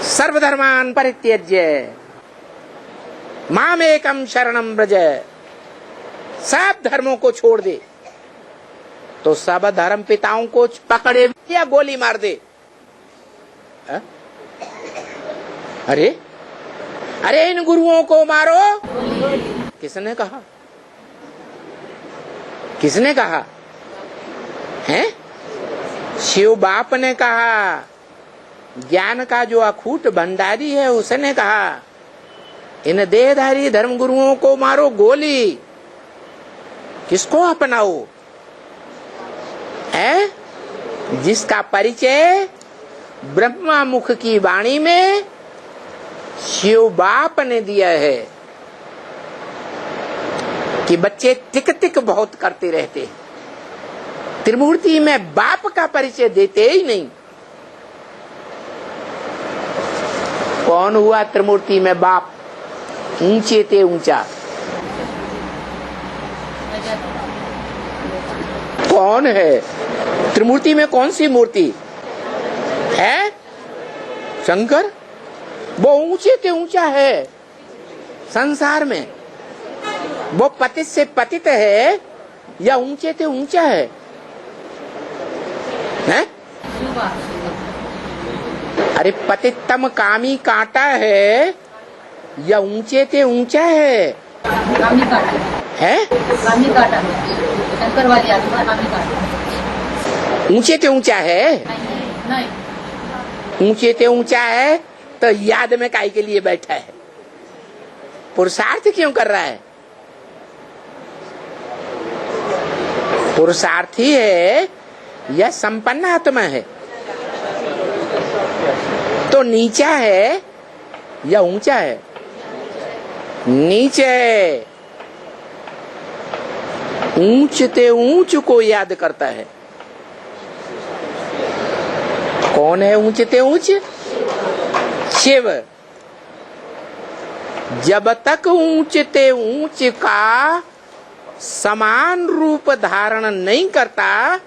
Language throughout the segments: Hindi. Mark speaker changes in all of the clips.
Speaker 1: सर्वधर्मान परित्यज्य मामेकम शरणम व्रज, सब धर्मों को छोड़ दे। तो सब धर्म पिताओं को पकड़े या गोली मार दे। अरे अरे इन गुरुओं को मारो। किसने कहा? किसने कहा है? शिव बाप ने कहा। ज्ञान का जो अखूट भंडारी है उसने कहा इन देहधारी धर्म गुरुओं को मारो गोली। किसको अपनाओ? है जिसका परिचय ब्रह्मा मुख की वाणी में शिव बाप ने दिया है कि बच्चे टिक टिक बहुत करते रहते हैं, त्रिमूर्ति में बाप का परिचय देते ही नहीं। कौन हुआ त्रिमूर्ति में बाप? ऊंचे ते ऊंचा कौन है? त्रिमूर्ति में कौन सी मूर्ति है? शंकर। वो ऊंचे ते ऊंचा है संसार में। वो पतित से पतित है या ऊंचे ते ऊंचा है? हैं? अरे पतितम कामी कांटा है या ऊंचे ते ऊंचा है?
Speaker 2: कामी कांटा
Speaker 1: है।
Speaker 2: कामी कांटा शंकर वाली आत्मा कामी कांटा।
Speaker 1: ऊंचे ते ऊंचा है?
Speaker 2: नहीं।
Speaker 1: ऊंचे ते ऊंचा है तो याद में काहे के लिए बैठा है? पुरुषार्थ क्यों कर रहा है? पुरुषार्थी है या संपन्न आत्मा है? तो नीचा है या ऊंचा है? नीचे है। ऊंच ते ऊंच को याद करता है। कौन है ऊंच ते ऊंच? शिव। जब तक ऊंच ते ऊंच का समान रूप धारण नहीं करता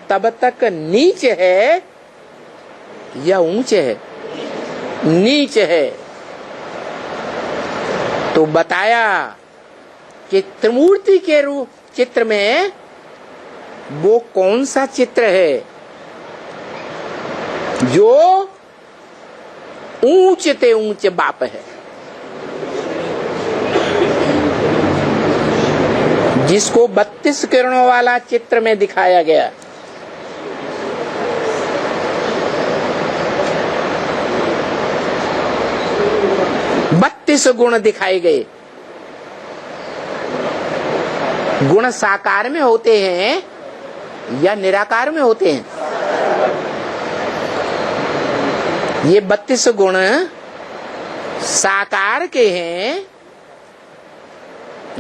Speaker 1: तब तक नीच है या ऊंच है? नीच है। तो बताया कि त्रिमूर्ति के रूप चित्र में वो कौन सा चित्र है जो ऊंच ते ऊंच बाप है, जिसको 32 किरणों वाला चित्र में दिखाया गया। गुण दिखाए गए। गुण साकार में होते हैं या निराकार में होते हैं? ये 32 गुण साकार के हैं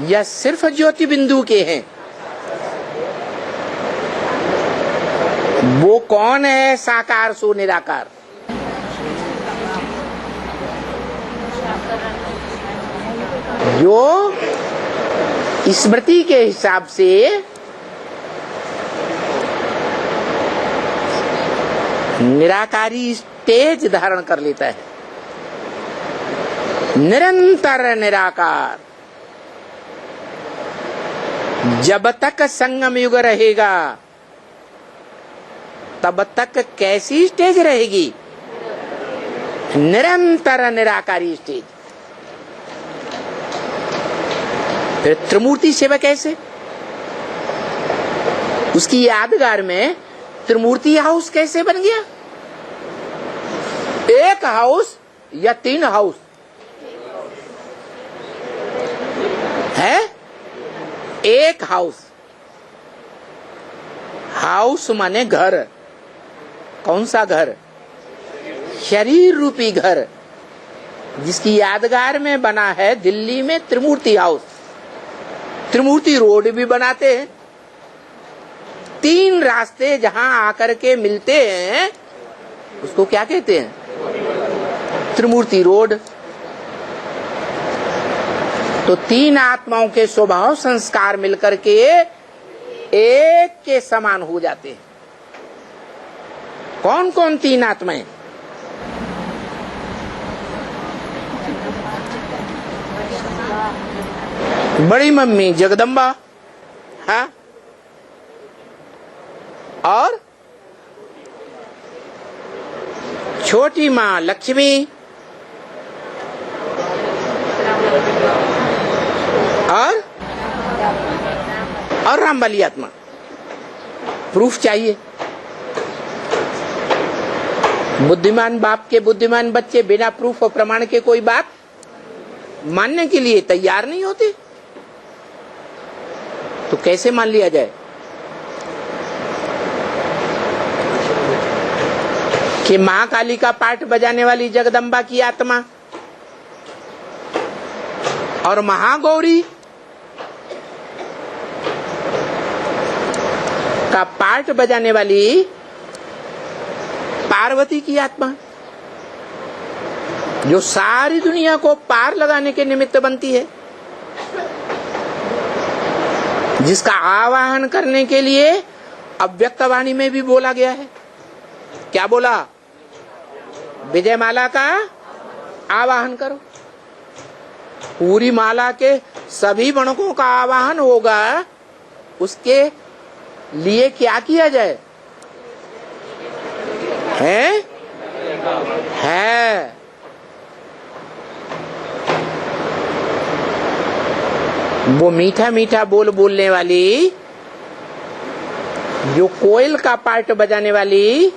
Speaker 1: या सिर्फ ज्योति बिंदु के हैं? वो कौन है साकार सो निराकार? जो स्मृति के हिसाब से निराकारी स्टेज धारण कर लेता है। निरंतर निराकार। जब तक संगम युग रहेगा तब तक कैसी स्टेज रहेगी? निरंतर निराकारी स्टेज। फिर त्रिमूर्ति सेवा कैसे? उसकी यादगार में त्रिमूर्ति हाउस कैसे बन गया? एक हाउस या 3 हाउस है? एक हाउस। हाउस माने घर। कौन सा घर? शरीर रूपी घर, जिसकी यादगार में बना है दिल्ली में त्रिमूर्ति हाउस। त्रिमूर्ति रोड भी बनाते हैं। 3 रास्ते जहां आकर के मिलते हैं उसको क्या कहते हैं? त्रिमूर्ति रोड। तो 3 आत्माओं के स्वभाव संस्कार मिलकर के एक के समान हो जाते हैं। कौन कौन 3 आत्माएं? बड़ी मम्मी जगदम्बा, हाँ, और छोटी माँ लक्ष्मी, और रामबली आत्मा। प्रूफ चाहिए। बुद्धिमान बाप के बुद्धिमान बच्चे बिना प्रूफ और प्रमाण के कोई बात मानने के लिए तैयार नहीं होते, तो कैसे मान लिया जाए कि महाकाली का पाठ बजाने वाली जगदम्बा की आत्मा और महागौरी का पाठ बजाने वाली पार्वती की आत्मा, जो सारी दुनिया को पार लगाने के निमित्त बनती है, जिसका आवाहन करने के लिए अव्यक्तवाणी में भी बोला गया है। क्या बोला? विजय माला का आवाहन करो। पूरी माला के सभी गणकों का आवाहन होगा, उसके लिए क्या किया जाए? है वो मीठा मीठा बोल बोलने वाली, जो कोयल का पार्ट बजाने वाली,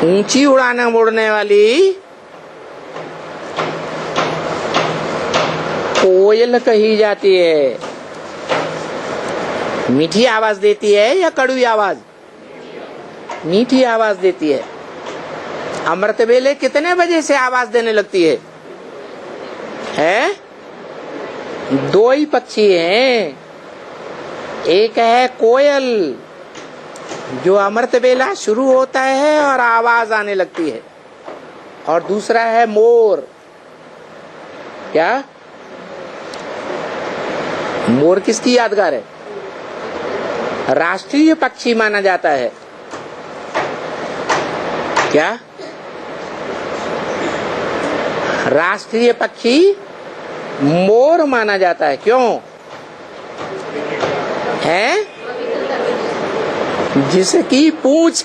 Speaker 1: ऊंची उड़ाना उड़ने वाली कोयल कही जाती है। मीठी आवाज देती है या कड़वी आवाज? मीठी आवाज देती है। अमृत वेले कितने बजे से आवाज देने लगती है? दो ही पक्षी हैं, एक है कोयल जो अमृत वेला शुरू होता है और आवाज आने लगती है, और दूसरा है मोर। क्या? मोर किसकी यादगार है? राष्ट्रीय पक्षी माना जाता है। क्या? राष्ट्रीय पक्षी मोर माना जाता है। क्यों है? जिसकी पूंछ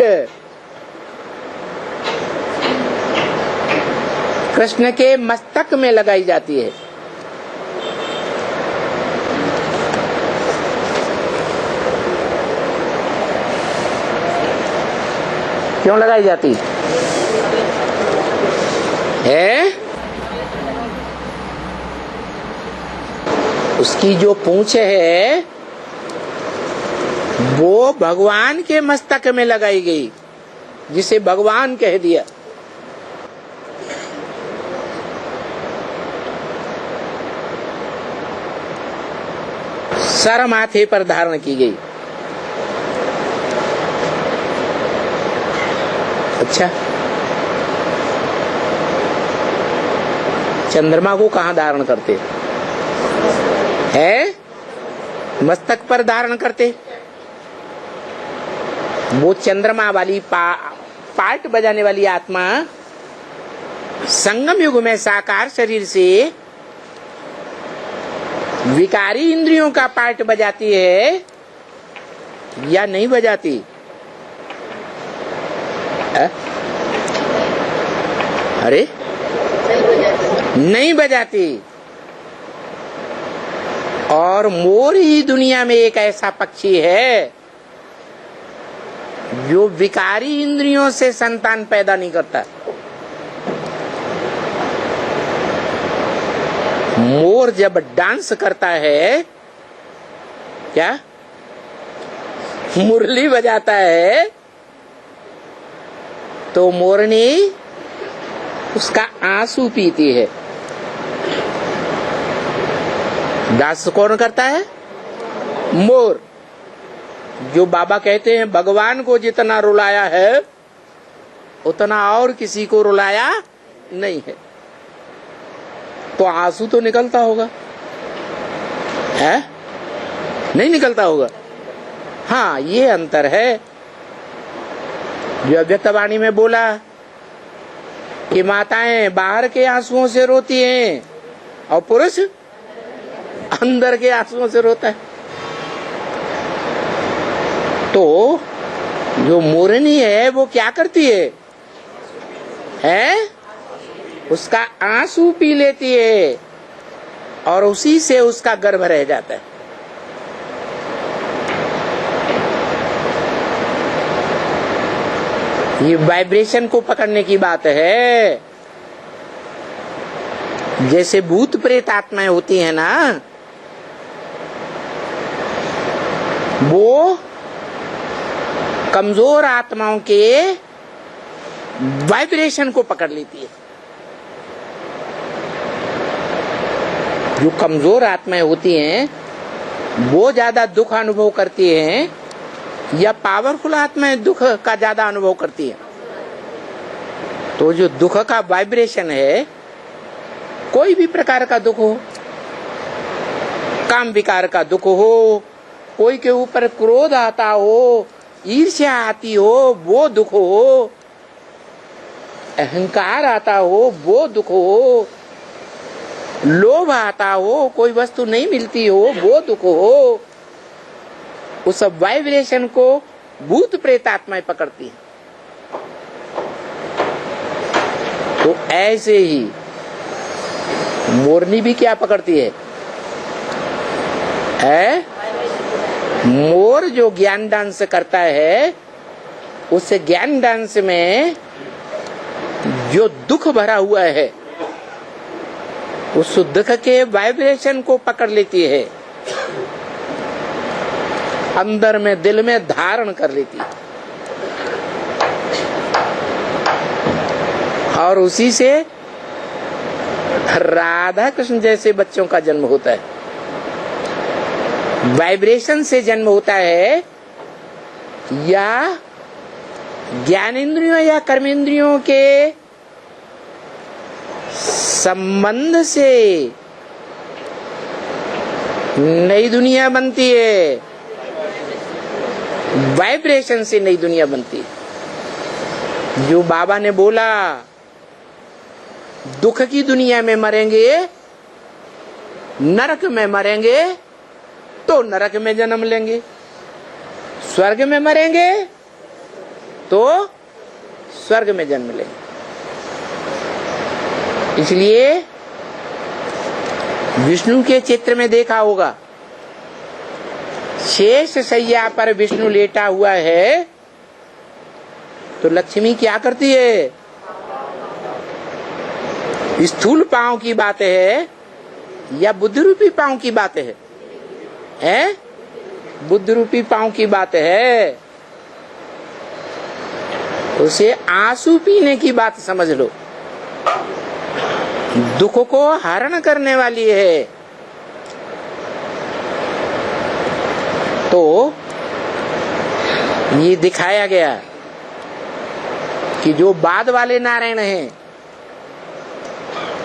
Speaker 1: कृष्ण के मस्तक में लगाई जाती है। क्यों लगाई जाती है? उसकी जो पूंछ है वो भगवान के मस्तक में लगाई गई, जिसे भगवान कह दिया। सर माथे पर धारण की गई। अच्छा, चंद्रमा को कहाँ धारण करते हैं? मस्तक पर धारण करते। वो चंद्रमा वाली पार्ट बजाने वाली आत्मा संगम युग में साकार शरीर से विकारी इंद्रियों का पार्ट बजाती है या नहीं बजाती? अरे नहीं बजाती। और मोर ही दुनिया में एक ऐसा पक्षी है जो विकारी इंद्रियों से संतान पैदा नहीं करता। मोर जब डांस करता है, क्या मुरली बजाता है, तो मोरनी उसका आंसू पीती है। डांस कौन करता है? मोर। जो बाबा कहते हैं भगवान को जितना रुलाया है उतना और किसी को रुलाया नहीं है, तो आंसू तो निकलता होगा, है? नहीं निकलता होगा। हाँ, ये अंतर है जो अव्यक्तवाणी में बोला, कि माताएं बाहर के आंसुओं से रोती हैं और पुरुष अंदर के आंसुओं से रोता है। तो जो मोरनी है वो क्या करती है? उसका आंसू पी लेती है और उसी से उसका गर्भ रह जाता है। ये वाइब्रेशन को पकड़ने की बात है। जैसे भूत प्रेत आत्माएं होती हैं ना, वो कमजोर आत्माओं के वाइब्रेशन को पकड़ लेती है। जो कमजोर आत्माएं होती हैं वो ज्यादा दुख अनुभव करती हैं या पावरफुल आत्माएं दुख का ज्यादा अनुभव करती है? तो जो दुख का वाइब्रेशन है, कोई भी प्रकार का दुख हो, काम विकार का दुख हो, कोई के ऊपर क्रोध आता हो, ईर्ष्या आती हो वो दुख हो, अहंकार आता हो वो दुख हो, लोभ आता हो, कोई वस्तु नहीं मिलती हो वो दुख हो, उस सब वाइब्रेशन को भूत प्रेत आत्माएं पकड़ती है। तो ऐसे ही मोरनी भी क्या पकड़ती है? मोर जो ज्ञान डांस करता है, उस ज्ञान डांस में जो दुख भरा हुआ है उस दुख के वाइब्रेशन को पकड़ लेती है, अंदर में दिल में धारण कर लेती है और उसी से राधा कृष्ण जैसे बच्चों का जन्म होता है। वाइब्रेशन से जन्म होता है या ज्ञानेंद्रियों या कर्मेंद्रियों के संबंध से नई दुनिया बनती है। वाइब्रेशन से नई दुनिया बनती है। जो बाबा ने बोला दुख की दुनिया में मरेंगे, नरक में मरेंगे तो नरक में जन्म लेंगे, स्वर्ग में मरेंगे तो स्वर्ग में जन्म लेंगे। इसलिए विष्णु के चित्र में देखा होगा, शेष शैया पर विष्णु लेटा हुआ है तो लक्ष्मी क्या करती है? स्थूल पांव की बात है या बुद्ध रूपी पांव की बात है? बुद्ध रूपी पांव की बात है। उसे आंसू पीने की बात समझ लो, दुख को हरण करने वाली है। तो ये दिखाया गया कि जो बाद वाले नारायण हैं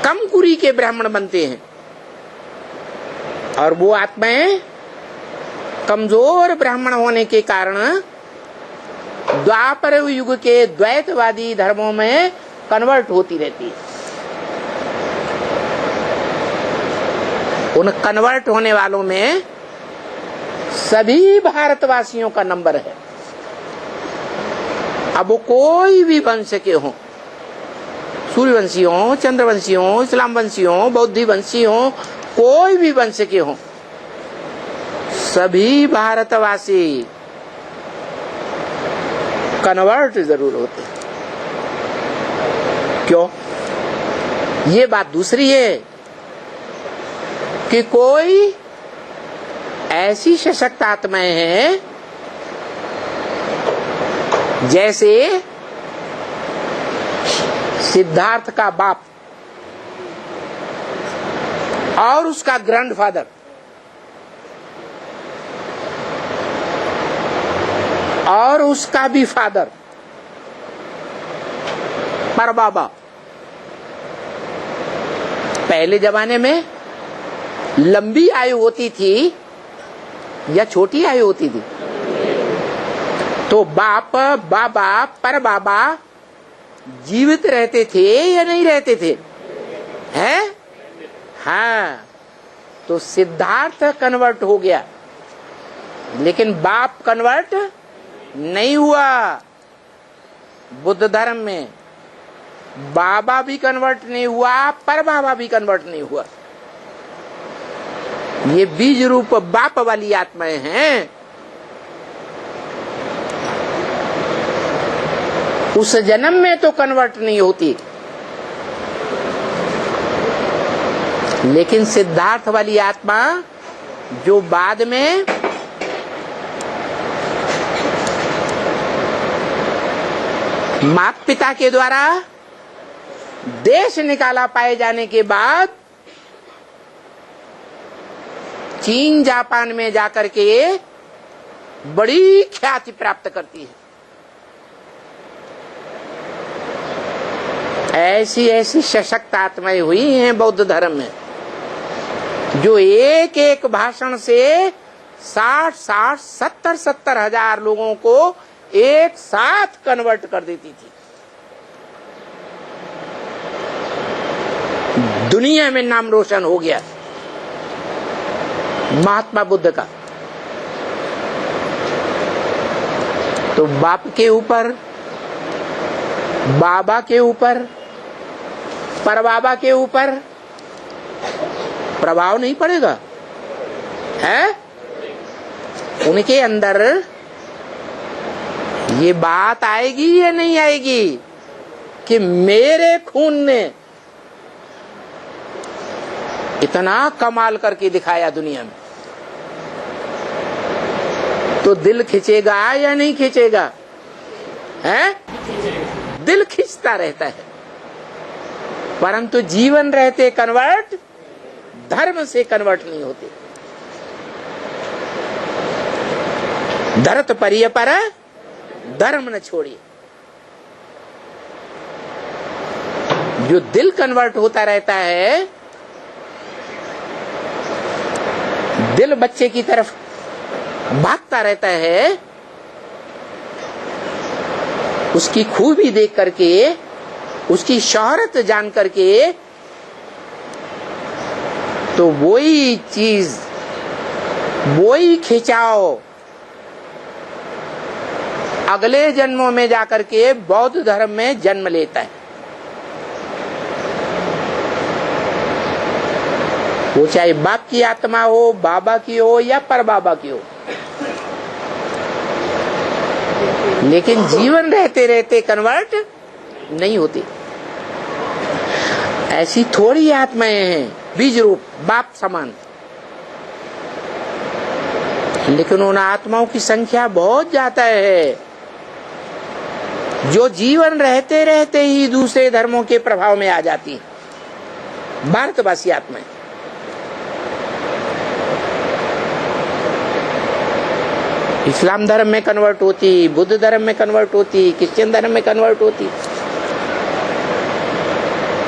Speaker 1: कम कुरी के ब्राह्मण बनते हैं और वो आत्माएं कमजोर ब्राह्मण होने के कारण द्वापर युग के द्वैतवादी धर्मों में कन्वर्ट होती रहती है। उन कन्वर्ट होने वालों में सभी भारतवासियों का नंबर है। अब वो कोई भी वंश के हों, सूर्यवंशी हो, चंद्रवंशी हो, इस्लाम वंशी हो, बौद्धी वंशी हो, कोई भी वंश के हों, सभी भारतवासी कन्वर्ट जरूर होते हैं। क्यों? ये बात दूसरी है कि कोई ऐसी सशक्त आत्माएं हैं जैसे सिद्धार्थ का बाप और उसका ग्रैंडफादर और उसका भी फादर, परबाबा। पहले जमाने में लंबी आयु होती थी या छोटी आयु होती थी? तो बाप, बाबा, परबाबा, जीवित रहते थे या नहीं रहते थे? हैं? हाँ, तो सिद्धार्थ कन्वर्ट हो गया, लेकिन बाप कन्वर्ट नहीं हुआ। बुद्ध धर्म में बाबा भी कन्वर्ट नहीं हुआ, पर बाबा भी कन्वर्ट नहीं हुआ। ये बीज रूप बाप वाली आत्माएं हैं। उस जन्म में तो कन्वर्ट नहीं होती, लेकिन सिद्धार्थ वाली आत्मा जो बाद में माता पिता के द्वारा देश निकाला पाए जाने के बाद चीन जापान में जाकर के बड़ी ख्याति प्राप्त करती है। ऐसी ऐसी सशक्त आत्माएं हुई हैं बौद्ध धर्म में, जो एक एक भाषण से 60-60, 70-70 हजार लोगों को एक साथ कन्वर्ट कर देती थी। दुनिया में नाम रोशन हो गया महात्मा बुद्ध का। तो बाप के ऊपर, बाबा के ऊपर, परबाबा के ऊपर प्रभाव नहीं पड़ेगा, है? उनके अंदर ये बात आएगी या नहीं आएगी कि मेरे खून ने इतना कमाल करके दिखाया दुनिया में, तो दिल खींचेगा या नहीं खींचेगा? है? दिल खींचता रहता है, परंतु जीवन रहते कन्वर्ट, धर्म से कन्वर्ट नहीं होते। धरत परिय पर धर्म न छोड़िए। जो दिल कन्वर्ट होता रहता है, दिल बच्चे की तरफ भागता रहता है, उसकी खूबी देख करके, उसकी शोहरत जान करके, तो वही चीज, वही खिंचाव अगले जन्मों में जाकर के बौद्ध धर्म में जन्म लेता है। वो चाहे बाप की आत्मा हो, बाबा की हो या परबाबा की हो, लेकिन जीवन रहते रहते कन्वर्ट नहीं होती। ऐसी थोड़ी आत्माएं हैं बीज रूप बाप समान, लेकिन उन आत्माओं की संख्या बहुत ज्यादा है, जो जीवन रहते रहते ही दूसरे धर्मों के प्रभाव में आ जाती है। भारतवासी आत्माएं इस्लाम धर्म में कन्वर्ट होती, बुद्ध धर्म में कन्वर्ट होती, क्रिश्चियन धर्म में कन्वर्ट होती।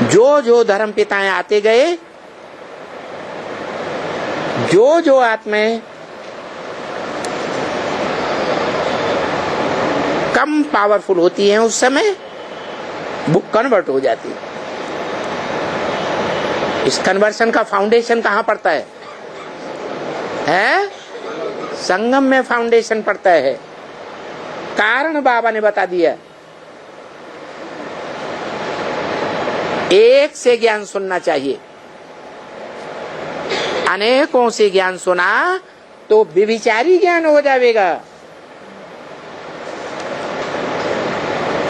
Speaker 1: जो जो धर्म पिताएं आते गए, जो जो आत्माएं कम पावरफुल होती हैं, उस समय वो कन्वर्ट हो जाती है। इस कन्वर्शन का फाउंडेशन कहां पड़ता है? संगम में फाउंडेशन पड़ता है। कारण बाबा ने बता दिया, एक से ज्ञान सुनना चाहिए। अनेकों से ज्ञान सुना तो विविचारी ज्ञान हो जाएगा।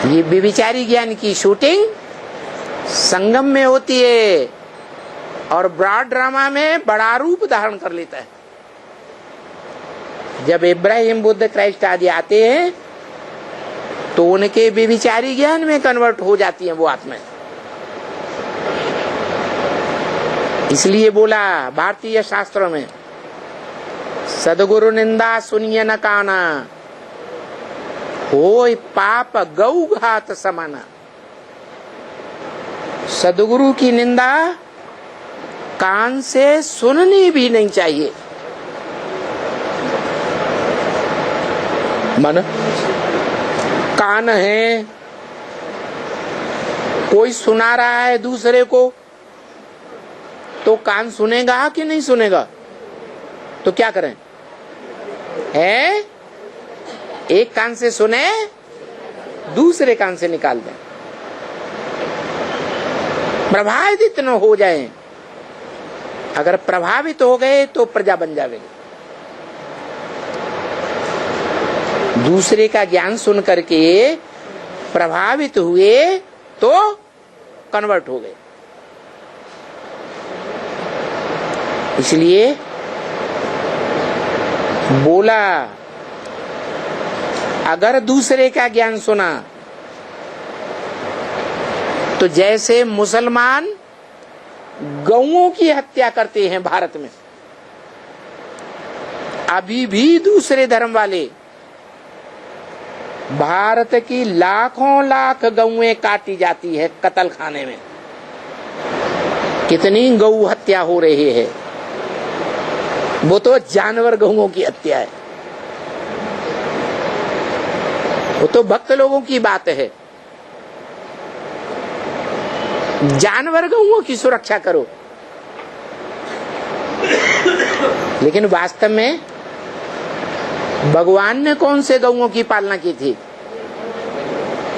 Speaker 1: ये विविचारी ज्ञान की शूटिंग संगम में होती है और ब्रॉड ड्रामा में बड़ा रूप धारण कर लेता है। जब इब्राहिम, बुद्ध, क्राइस्ट आदि आते हैं तो उनके विविचारी ज्ञान में कन्वर्ट हो जाती हैं वो आत्माएं। इसलिए बोला भारतीय शास्त्रों में, सदगुरु निंदा सुनिए न काना, होय पाप गौ घात समाना। सदगुरु की निंदा कान से सुननी भी नहीं चाहिए। मन कान है, कोई सुना रहा है दूसरे को तो कान सुनेगा कि नहीं सुनेगा? तो क्या करें? है एक कान से सुने, दूसरे कान से निकाल दें, प्रभावित न हो जाएं। अगर प्रभावित हो गए तो प्रजा बन जाएगी। दूसरे का ज्ञान सुन करके प्रभावित हुए तो कन्वर्ट हो गए। इसलिए बोला, अगर दूसरे का ज्ञान सुना तो जैसे मुसलमान गौओं की हत्या करते हैं भारत में, अभी भी दूसरे धर्म वाले भारत की लाखों लाख गौएं काटी जाती है कत्ल खाने में। कितनी गौ हत्या हो रही है, वो तो जानवर गौओं की हत्या है। वो तो भक्त लोगों की बात है। जानवर गौओं की सुरक्षा करो, लेकिन वास्तव में भगवान ने कौन से गौओं की पालना की थी?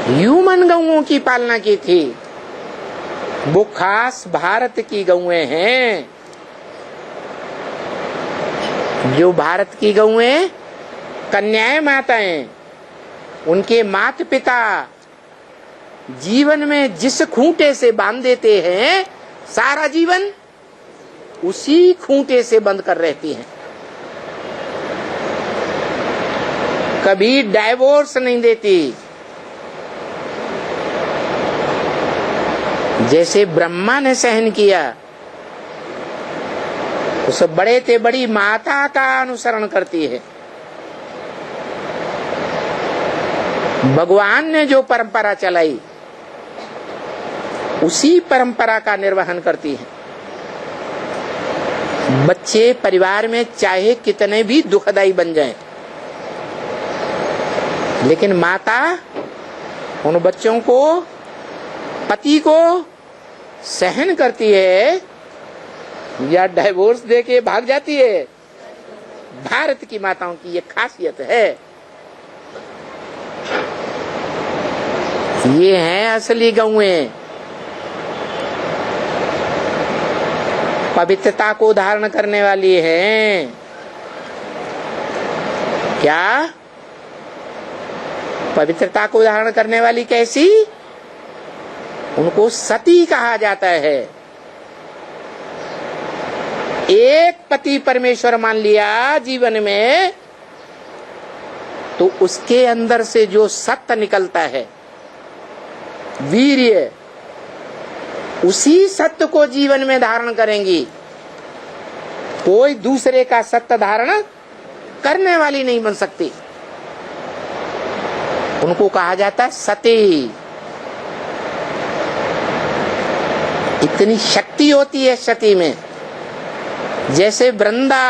Speaker 1: ह्यूमन गौओं की पालना की थी। वो खास भारत की गौएं हैं। जो भारत की गौएं कन्याएं माताएं, उनके माता पिता जीवन में जिस खूंटे से बांध देते हैं, सारा जीवन उसी खूंटे से बंद कर रहती हैं। कभी डाइवोर्स नहीं देती। जैसे ब्रह्मा ने सहन किया, उस बड़े ते बड़ी माता का अनुसरण करती है। भगवान ने जो परंपरा चलाई, उसी परंपरा का निर्वहन करती है। बच्चे परिवार में चाहे कितने भी दुखदाई बन जाएं, लेकिन माता उन बच्चों को, पति को सहन करती है या डाइवोर्स देके भाग जाती है। भारत की माताओं की ये खासियत है। ये हैं असली गौएं। पवित्रता को धारण करने वाली हैं। क्या? पवित्रता को धारण करने वाली कैसी? उनको सती कहा जाता है। एक पति परमेश्वर मान लिया जीवन में, तो उसके अंदर से जो सत्य निकलता है, वीर्य, उसी सत्य को जीवन में धारण करेंगी। कोई दूसरे का सत्य धारण करने वाली नहीं बन सकती। उनको कहा जाता है सती। इतनी शक्ति होती है सती में। जैसे वृंदा,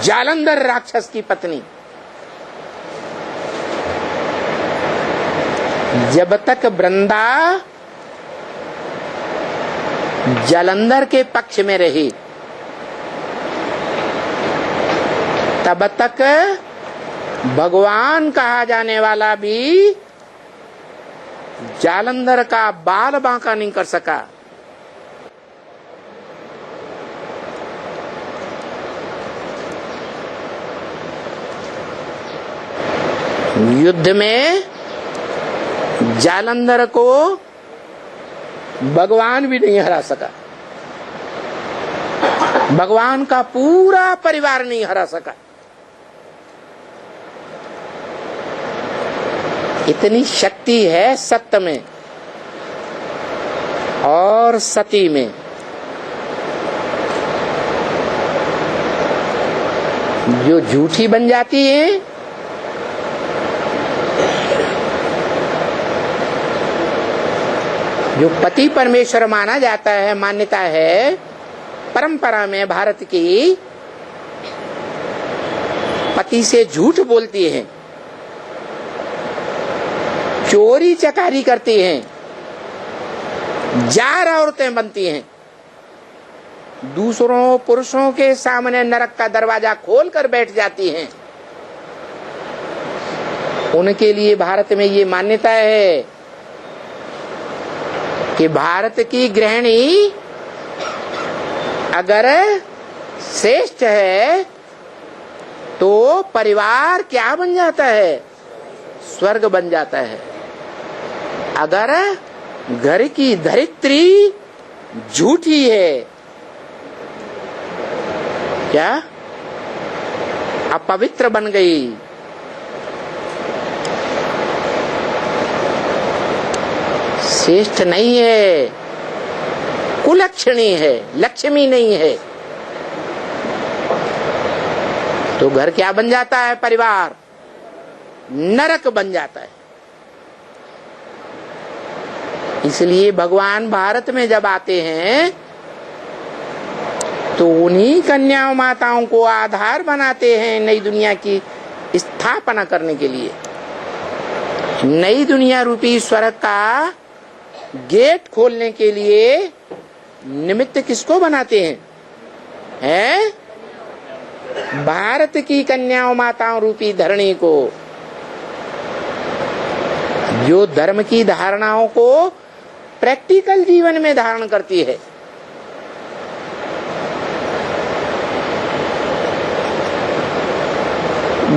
Speaker 1: जालंधर राक्षस की पत्नी, जब तक वृंदा जालंधर के पक्ष में रही, तब तक भगवान कहा जाने वाला भी जालंधर का बाल बांका नहीं कर सका। युद्ध में जालंधर को भगवान भी नहीं हरा सका। भगवान का पूरा परिवार नहीं हरा सका। इतनी शक्ति है सत्य में और सती में। जो झूठी बन जाती है, जो पति परमेश्वर माना जाता है, मान्यता है परंपरा में भारत की, पति से झूठ बोलती है चोरी चकारी करती हैं, जार औरतें बनती हैं, दूसरों पुरुषों के सामने नरक का दरवाजा खोल कर बैठ जाती हैं, उनके लिए भारत में ये मान्यता है कि भारत की गृहिणी अगर श्रेष्ठ है तो परिवार क्या बन जाता है? स्वर्ग बन जाता है। अगर घर की धरित्री झूठी है, क्या अपवित्र बन गई, श्रेष्ठ नहीं है, कुलक्षणी है, लक्ष्मी नहीं है, तो घर क्या बन जाता है? परिवार नरक बन जाता है। इसलिए भगवान भारत में जब आते हैं तो उन्हीं कन्या माताओं को आधार बनाते हैं नई दुनिया की स्थापना करने के लिए। नई दुनिया रूपी स्वर्ग का गेट खोलने के लिए निमित्त किसको बनाते हैं? हैं? भारत की कन्याओं माताओं रूपी धरणी को, जो धर्म की धारणाओं को प्रैक्टिकल जीवन में धारण करती है।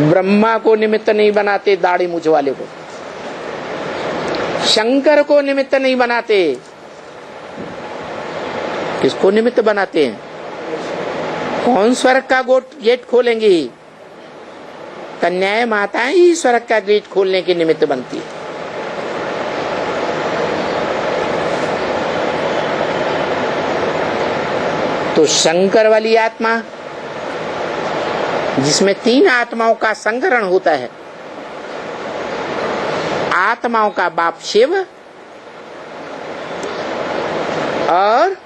Speaker 1: ब्रह्मा को निमित्त नहीं बनाते दाढ़ी मूछ वाले को, शंकर को निमित्त नहीं बनाते, किसको निमित्त बनाते हैं? कौन स्वर्ग का गेट खोलेंगी? कन्याएं माताएं ही स्वर्ग का गेट खोलने के निमित्त बनती है। तो शंकर वाली आत्मा जिसमें 3 आत्माओं का संकरण होता है, आत्माओं का बाप शिव और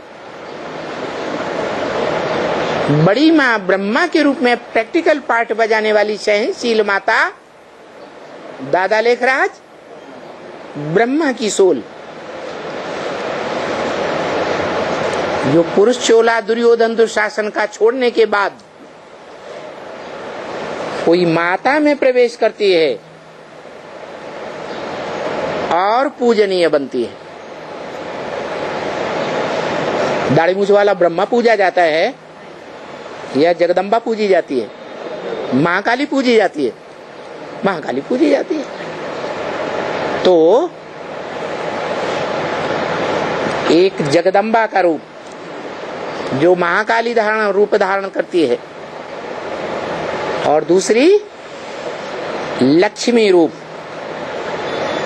Speaker 1: बड़ी माँ ब्रह्मा के रूप में प्रैक्टिकल पार्ट बजाने वाली सहनशील माता दादा लेखराज, ब्रह्मा की सोल, जो पुरुष चोला दुर्योधन दुशासन का छोड़ने के बाद कोई माता में प्रवेश करती है और पूजनीय बनती है। दाढ़ी मूछ वाला ब्रह्मा पूजा जाता है या जगदम्बा पूजी जाती है? महाकाली पूजी जाती है, महाकाली पूजी जाती है। तो एक जगदम्बा का रूप जो महाकाली रूप धारण करती है और दूसरी लक्ष्मी रूप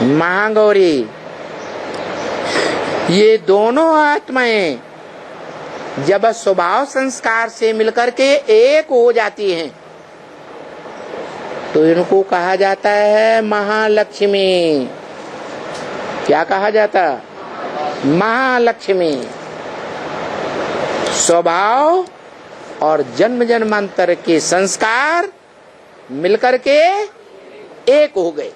Speaker 1: महागौरी, ये दोनों आत्माएं जब स्वभाव संस्कार से मिलकर के एक हो जाती हैं तो इनको कहा जाता है महालक्ष्मी। क्या कहा जाता? महालक्ष्मी। स्वभाव और जन्म जन्मांतर के संस्कार मिलकर के एक हो गए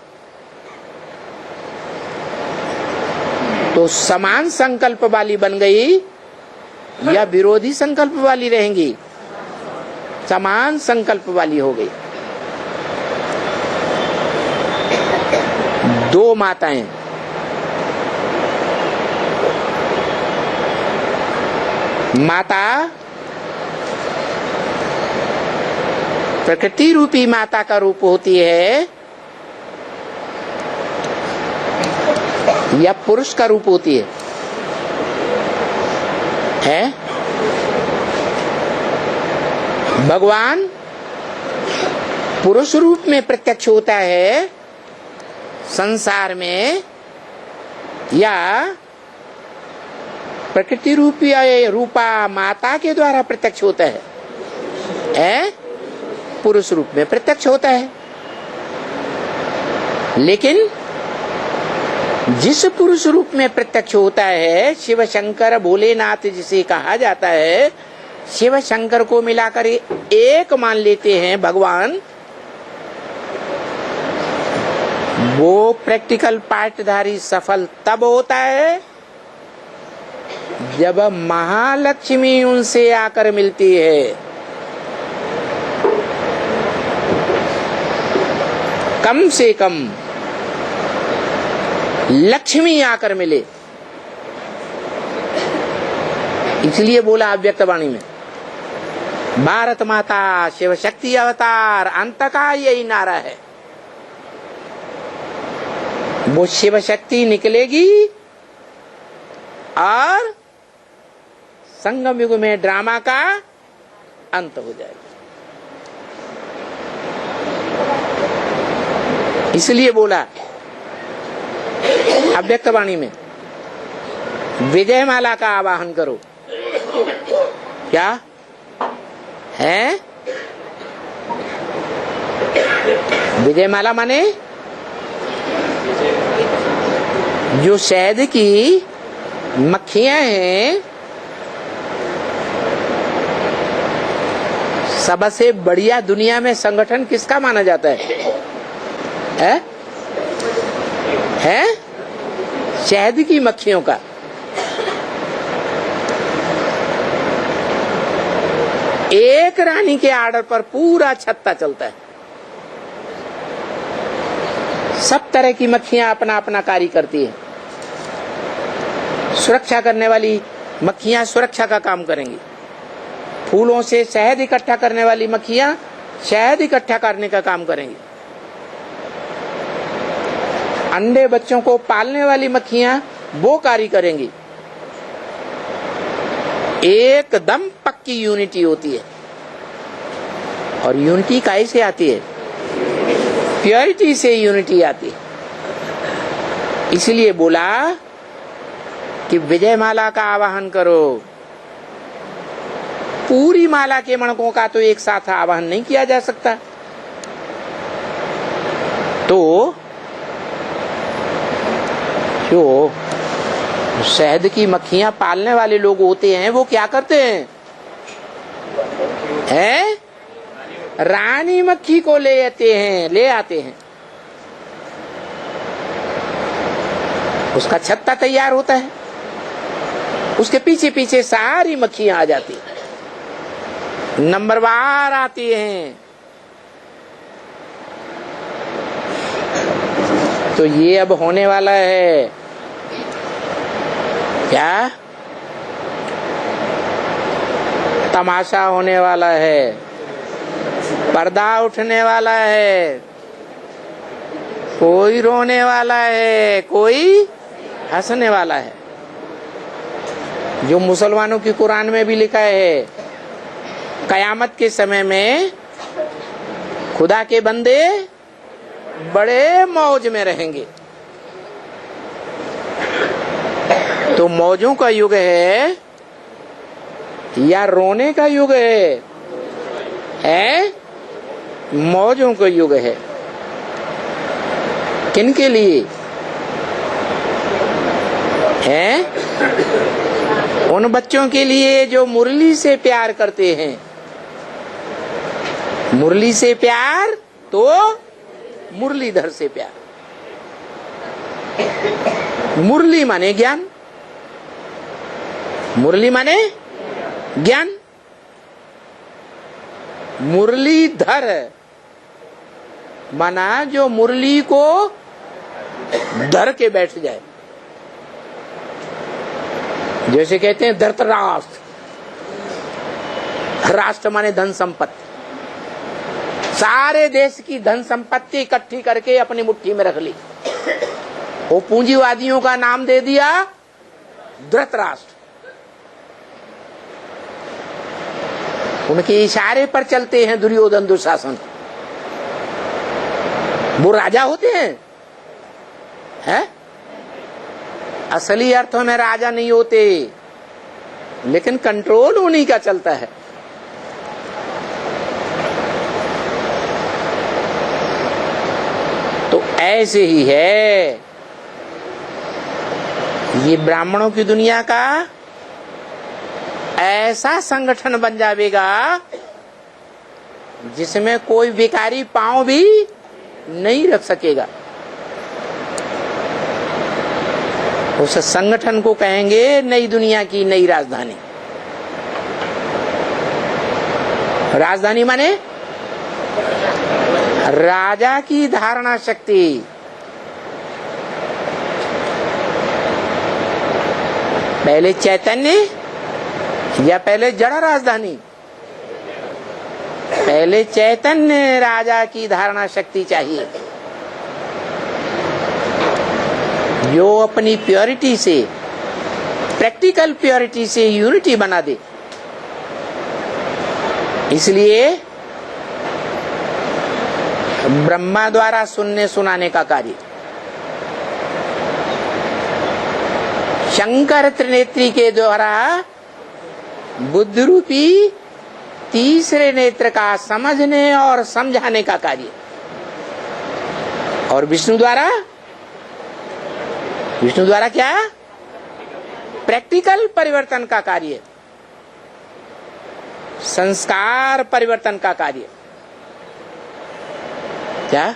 Speaker 1: तो समान संकल्प वाली बन गई या विरोधी संकल्प वाली रहेंगी? समान संकल्प वाली हो गई। 2 माताएं, माता प्रकृति रूपी माता का रूप होती है या पुरुष का रूप होती है? भगवान पुरुष रूप में प्रत्यक्ष होता है संसार में या प्रकृति रूपी रूपा माता के द्वारा प्रत्यक्ष होता है? पुरुष रूप में प्रत्यक्ष होता है। लेकिन जिस पुरुष रूप में प्रत्यक्ष होता है, शिव शंकर भोलेनाथ जिसे कहा जाता है, शिव शंकर को मिलाकर एक मान लेते हैं भगवान, वो प्रैक्टिकल पार्टधारी सफल तब होता है जब महालक्ष्मी उनसे आकर मिलती है। कम से कम लक्ष्मी आकर मिले। इसलिए बोला अव्यक्त वाणी में, भारत माता शिव शक्ति अवतार अंत का यही नारा है। वो शिव शक्ति निकलेगी और संगम युग में ड्रामा का अंत हो जाएगा। इसलिए बोला अव्यक्त वाणी में, विजय माला का आवाहन करो। क्या है विजय माला? माने जो शहद की मक्खियां हैं, सबसे बढ़िया दुनिया में संगठन किसका माना जाता है? है शहद की मक्खियों का। एक रानी के आर्डर पर पूरा छत्ता चलता है। सब तरह की मक्खियां अपना अपना कार्य करती है। सुरक्षा करने वाली मक्खियां सुरक्षा का काम करेंगी। फूलों से शहद इकट्ठा करने वाली मक्खियां शहद इकट्ठा करने का काम करेंगी। अंडे बच्चों को पालने वाली मक्खियां वो कार्य करेंगी। एकदम पक्की यूनिटी होती है। और यूनिटी कैसे आती है? प्योरिटी से यूनिटी आती है। इसलिए बोला कि विजय माला का आवाहन करो। पूरी माला के मणकों का तो एक साथ आवाहन नहीं किया जा सकता। तो जो शहद की मक्खियां पालने वाले लोग होते हैं वो क्या करते हैं? रानी मक्खी को ले आते हैं। उसका छत्ता तैयार होता है, उसके पीछे पीछे सारी मक्खियां आ जाती हैं, नंबरवार आती हैं। तो ये अब होने वाला है क्या? तमाशा होने वाला है, पर्दा उठने वाला है। कोई रोने वाला है, कोई हंसने वाला है। जो मुसलमानों की कुरान में भी लिखा है, कयामत के समय में खुदा के बंदे बड़े मौज में रहेंगे। तो मौजों का युग है या रोने का युग है? मौजों का युग है। किन के लिए है? उन बच्चों के लिए जो मुरली से प्यार करते हैं। मुरली से प्यार तो मुरलीधर से प्यार। मुरली माने ज्ञान, मुरली माने ज्ञान। मुरलीधर माना जो मुरली को धर के बैठ जाए। जैसे कहते हैं धृतराष्ट्र। राष्ट्र माने धन संपत्ति। सारे देश की धन संपत्ति इकट्ठी करके अपनी मुट्ठी में रख ली। वो पूंजीवादियों का नाम दे दिया धृतराष्ट्र। उनके इशारे पर चलते हैं दुर्योधन दुशासन। वो राजा होते हैं? असली अर्थों में राजा नहीं होते, लेकिन कंट्रोल उन्हीं का चलता है। तो ऐसे ही है ये ब्राह्मणों की दुनिया का। ऐसा संगठन बन जाएगा जिसमें कोई भिखारी पांव भी नहीं रख सकेगा। उस संगठन को कहेंगे नई दुनिया की नई राजधानी। राजधानी माने राजा की धारणा शक्ति। पहले चैतन्य या पहले जड़ राजधानी? पहले चैतन्य राजा की धारणा शक्ति चाहिए, जो अपनी प्योरिटी से, प्रैक्टिकल प्योरिटी से यूनिटी बना दे। इसलिए ब्रह्मा द्वारा सुनने सुनाने का कार्य, शंकर त्रिनेत्री के द्वारा बुद्ध रूपी तीसरे नेत्र का समझने और समझाने का कार्य, और विष्णु द्वारा क्या? प्रैक्टिकल परिवर्तन का कार्य, संस्कार परिवर्तन का कार्य। क्या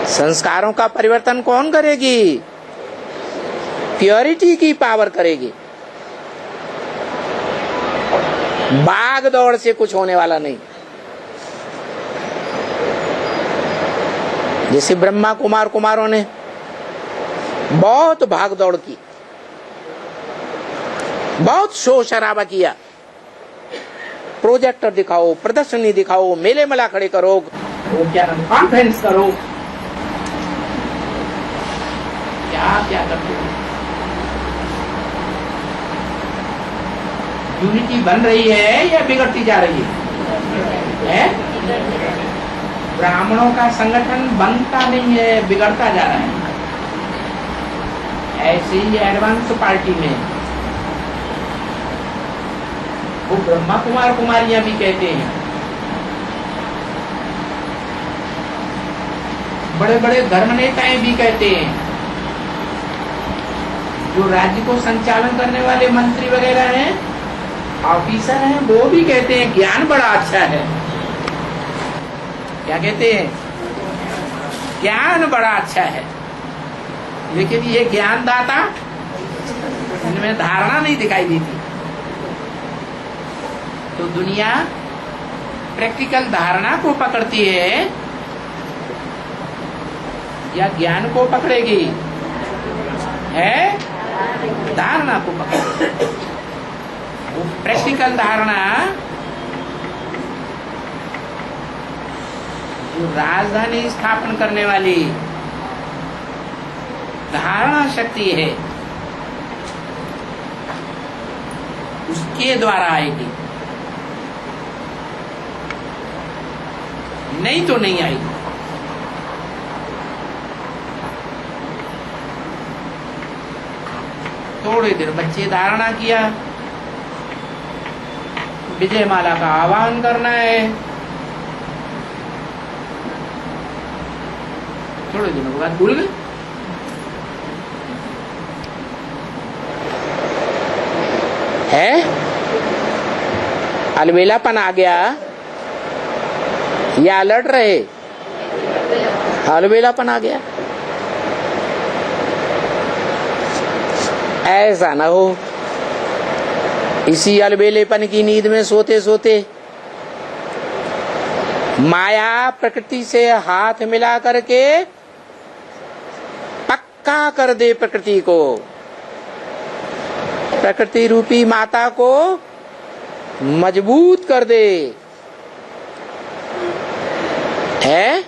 Speaker 1: संस्कारों का परिवर्तन कौन करेगी? प्योरिटी की पावर करेगी। भाग दौड़ से कुछ होने वाला नहीं। जैसे ब्रह्मा कुमारों ने बहुत भाग दौड़ की, बहुत शोर शराबा किया, प्रोजेक्टर दिखाओ, प्रदर्शनी दिखाओ, मेले मेला खड़े करो, कॉन्फ्रेंस करो, क्या करते हो। यूनिटी बन रही है या बिगड़ती जा रही है? ब्राह्मणों का संगठन बनता नहीं है, बिगड़ता जा रहा है। ऐसे ही एडवांस पार्टी में वो ब्रह्मा कुमारियां भी कहते हैं, बड़े बड़े धर्म नेताएं भी कहते हैं, जो राज्य को संचालन करने वाले मंत्री वगैरह हैं, ऑफिसर हैं, वो भी कहते हैं ज्ञान बड़ा अच्छा है। क्या कहते हैं? ज्ञान बड़ा अच्छा है। लेकिन ये ज्ञानदाता, इनमें धारणा नहीं दिखाई देती। तो दुनिया प्रैक्टिकल धारणा को पकड़ती है या ज्ञान को पकड़ेगी? है धारणा को पकड़ेगी। वो प्रैक्टिकल धारणा जो राजधानी स्थापन करने वाली धारणा शक्ति है, उसके द्वारा आएगी, नहीं तो नहीं आएगी। थोड़े देर बच्चे धारणा किया, विजय माला का आह्वान करना है, थोड़े दिनों के बाद भूल गए। है अलबेलापन आ गया या अलर्ट रहे? अलबेलापन आ गया। ऐसा ना हो इसी अलबेलेपन की नींद में सोते सोते माया प्रकृति से हाथ मिला करके पक्का कर दे प्रकृति को, प्रकृति रूपी माता को मजबूत कर दे। है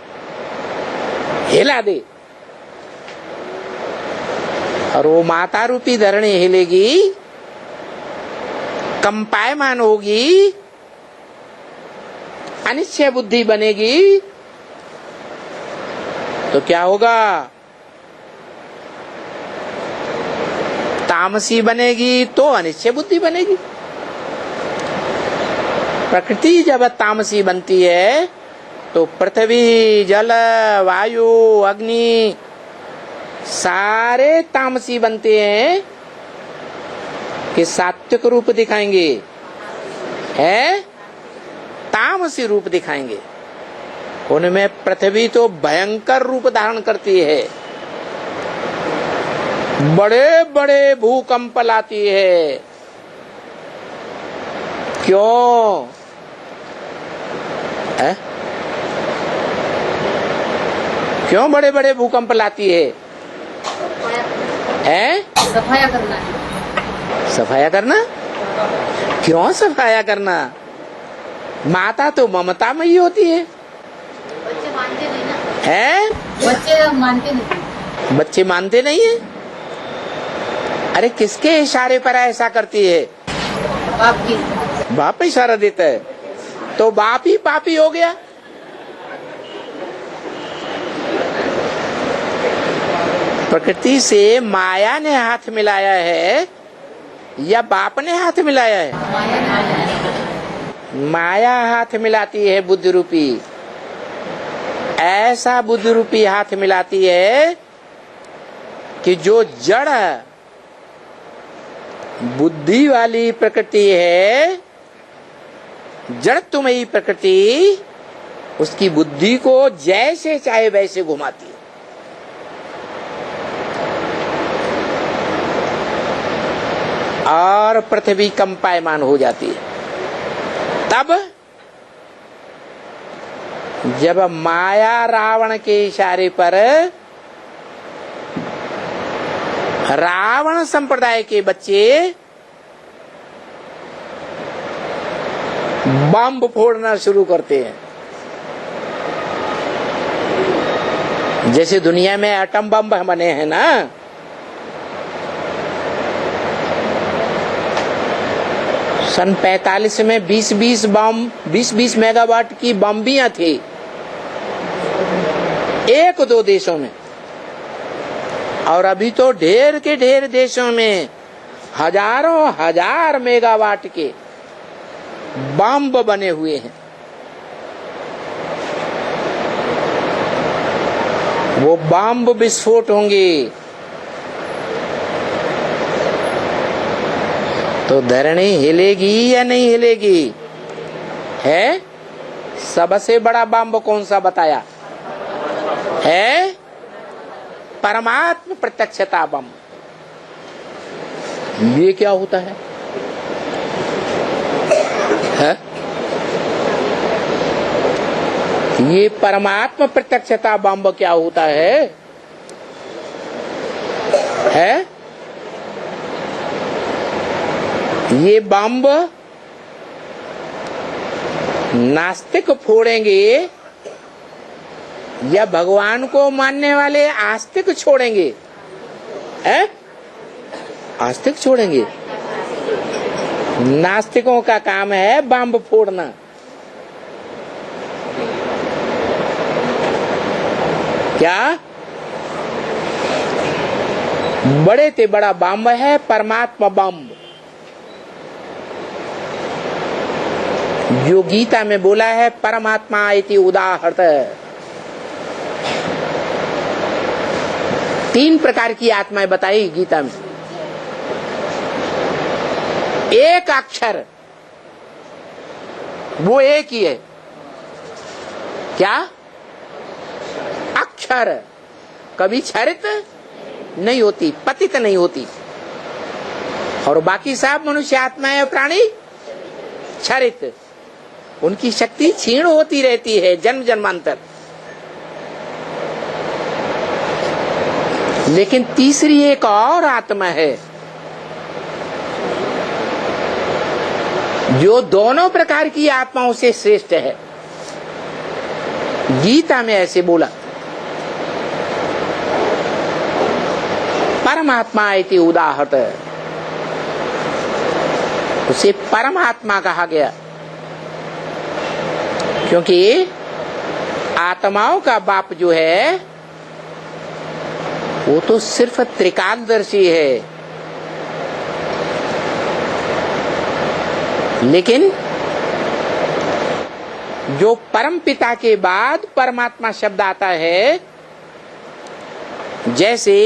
Speaker 1: हिला दे, और वो माता रूपी धरणी हिलेगी, कंपायमान होगी, अनिश्चय बुद्धि बनेगी, तो क्या होगा? तामसी बनेगी तो अनिश्चय बुद्धि बनेगी। प्रकृति जब तामसी बनती है तो पृथ्वी, जल, वायु, अग्नि सारे तामसी बनते हैं कि सात्विक रूप दिखाएंगे, है तामसी रूप दिखाएंगे। उनमें पृथ्वी तो भयंकर रूप धारण करती है, बड़े बड़े भूकंप लाती है। क्यों? है? क्यों बड़े बड़े भूकंप लाती है?
Speaker 2: सफाया करना है।
Speaker 1: सफाया करना? क्यों सफाया करना? माता तो ममतामयी होती है।
Speaker 2: बच्चे मानते नहीं ना।
Speaker 1: है?
Speaker 2: बच्चे मानते नहीं।
Speaker 1: बच्चे मानते नहीं है। अरे किसके इशारे पर ऐसा करती है?
Speaker 2: बाप की।
Speaker 1: बाप इशारा देता है तो बाप ही पापी हो गया। प्रकृति से माया ने हाथ मिलाया है या बाप ने हाथ मिलाया है? माया हाथ मिलाती है बुद्धि रूपी। ऐसा बुद्धि रूपी हाथ मिलाती है कि जो जड़ बुद्धि वाली प्रकृति है, जड़त्वमयी प्रकृति, उसकी बुद्धि को जैसे चाहे वैसे घुमाती है। और पृथ्वी कंपायमान हो जाती है। तब जब माया रावण के इशारे पर रावण संप्रदाय के बच्चे बम फोड़ना शुरू करते हैं। जैसे दुनिया में एटम बम बने हैं ना, सन 45 में 20 मेगावाट की बम्बियां थी एक दो देशों में, और अभी तो ढेर के ढेर देशों में हजारों हजार मेगावाट के बम बने हुए हैं। वो बम विस्फोट होंगे तो धरणी हिलेगी या नहीं हिलेगी? है? सबसे बड़ा बम कौन सा बताया है? परमात्म प्रत्यक्षता बम। ये क्या होता है? ये परमात्म प्रत्यक्षता बम क्या होता है? ये बम नास्तिक फोड़ेंगे या भगवान को मानने वाले आस्तिक छोड़ेंगे? आस्तिक छोड़ेंगे। नास्तिकों का काम है बम फोड़ना। क्या? बड़े से बड़ा बम है परमात्मा बम, जो गीता में बोला है परमात्मा इति उदाहरत। 3 प्रकार की आत्माएं बताई गीता में। एक अक्षर, वो एक ही है। क्या? अक्षर कभी क्षरित नहीं होती, पतित नहीं होती, और बाकी सब मनुष्य आत्माएं और प्राणी क्षरित। उनकी शक्ति क्षीण होती रहती है जन्म जन्मांतर। लेकिन तीसरी एक और आत्मा है जो दोनों प्रकार की आत्माओं से श्रेष्ठ है। गीता में ऐसे बोला, परमात्मा इति उदाहरत। उसे परमात्मा कहा गया क्योंकि आत्माओं का बाप जो है वो तो सिर्फ त्रिकालदर्शी है, लेकिन जो परम पिता के बाद परमात्मा शब्द आता है, जैसे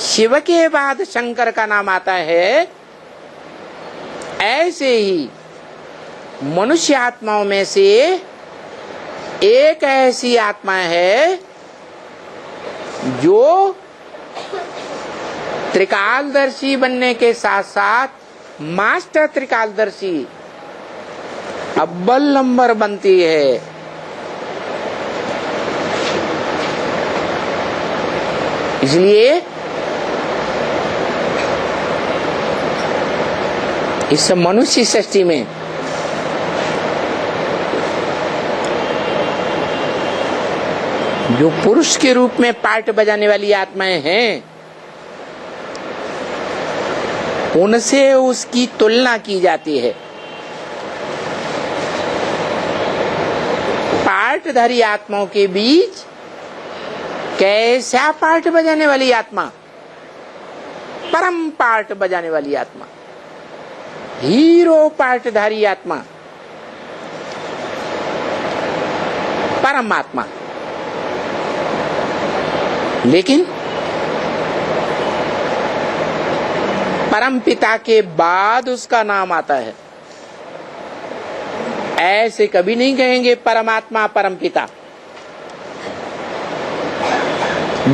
Speaker 1: शिव के बाद शंकर का नाम आता है, ऐसे ही मनुष्य आत्माओं में से एक ऐसी आत्मा है जो त्रिकालदर्शी बनने के साथ साथ मास्टर त्रिकालदर्शी अव्वल नंबर बनती है। इसलिए इस मनुष्य सृष्टि में जो पुरुष के रूप में पार्ट बजाने वाली आत्माएं हैं, उनसे उसकी तुलना की जाती है। पार्टधारी आत्माओं के बीच कैसा पार्ट बजाने वाली आत्मा? परम पार्ट बजाने वाली आत्मा, हीरो पार्टधारी आत्मा, परमात्मा। लेकिन परम पिता के बाद उसका नाम आता है। ऐसे कभी नहीं कहेंगे परमात्मा परम पिता।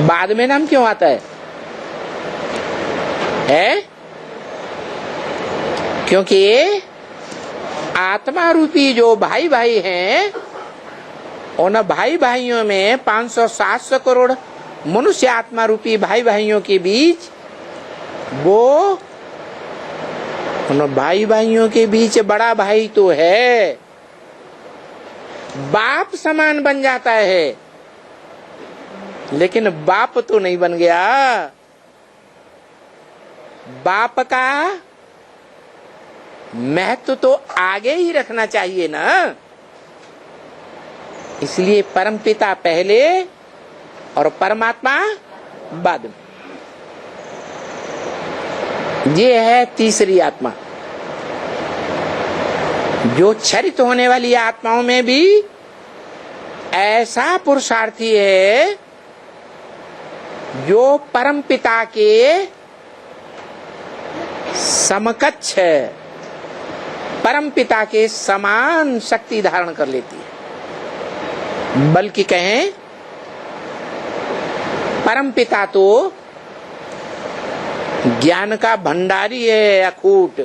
Speaker 1: बाद में नाम क्यों आता है? क्योंकि आत्मा रूपी जो भाई भाई हैं, उन भाई भाइयों में 500-700 करोड़ मनुष्य आत्मा रूपी भाई भाइयों के बीच वो उन भाई भाइयों के बीच बड़ा भाई तो है, बाप समान बन जाता है, लेकिन बाप तो नहीं बन गया। बाप का महत्व तो आगे ही रखना चाहिए ना। इसलिए परमपिता पहले और परमात्मा बाद में। ये है तीसरी आत्मा। जो क्षरित होने वाली आत्माओं में भी ऐसा पुरुषार्थी है जो परमपिता के समकक्ष है, परमपिता के समान शक्ति धारण कर लेती है। बल्कि कहें परमपिता तो ज्ञान का भंडारी है, अखूट,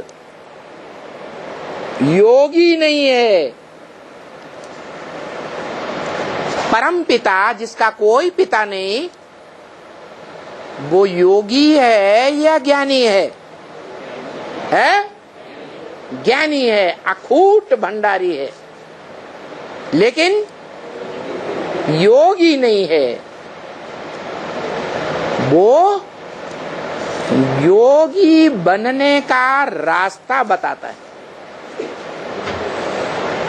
Speaker 1: योगी नहीं है। परमपिता जिसका कोई पिता नहीं, वो योगी है या ज्ञानी है? ज्ञानी है, अखूट भंडारी है, लेकिन योगी नहीं है। वो योगी बनने का रास्ता बताता है,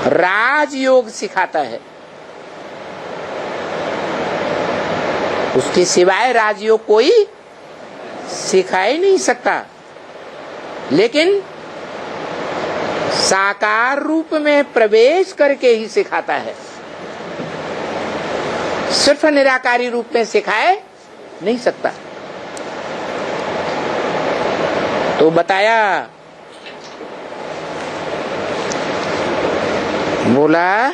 Speaker 1: राजयोग सिखाता है। उसके सिवाय राजयोग कोई सिखा ही नहीं सकता। लेकिन साकार रूप में प्रवेश करके ही सिखाता है, सिर्फ निराकारी रूप में सिखाए नहीं सकता। तो बताया, बोला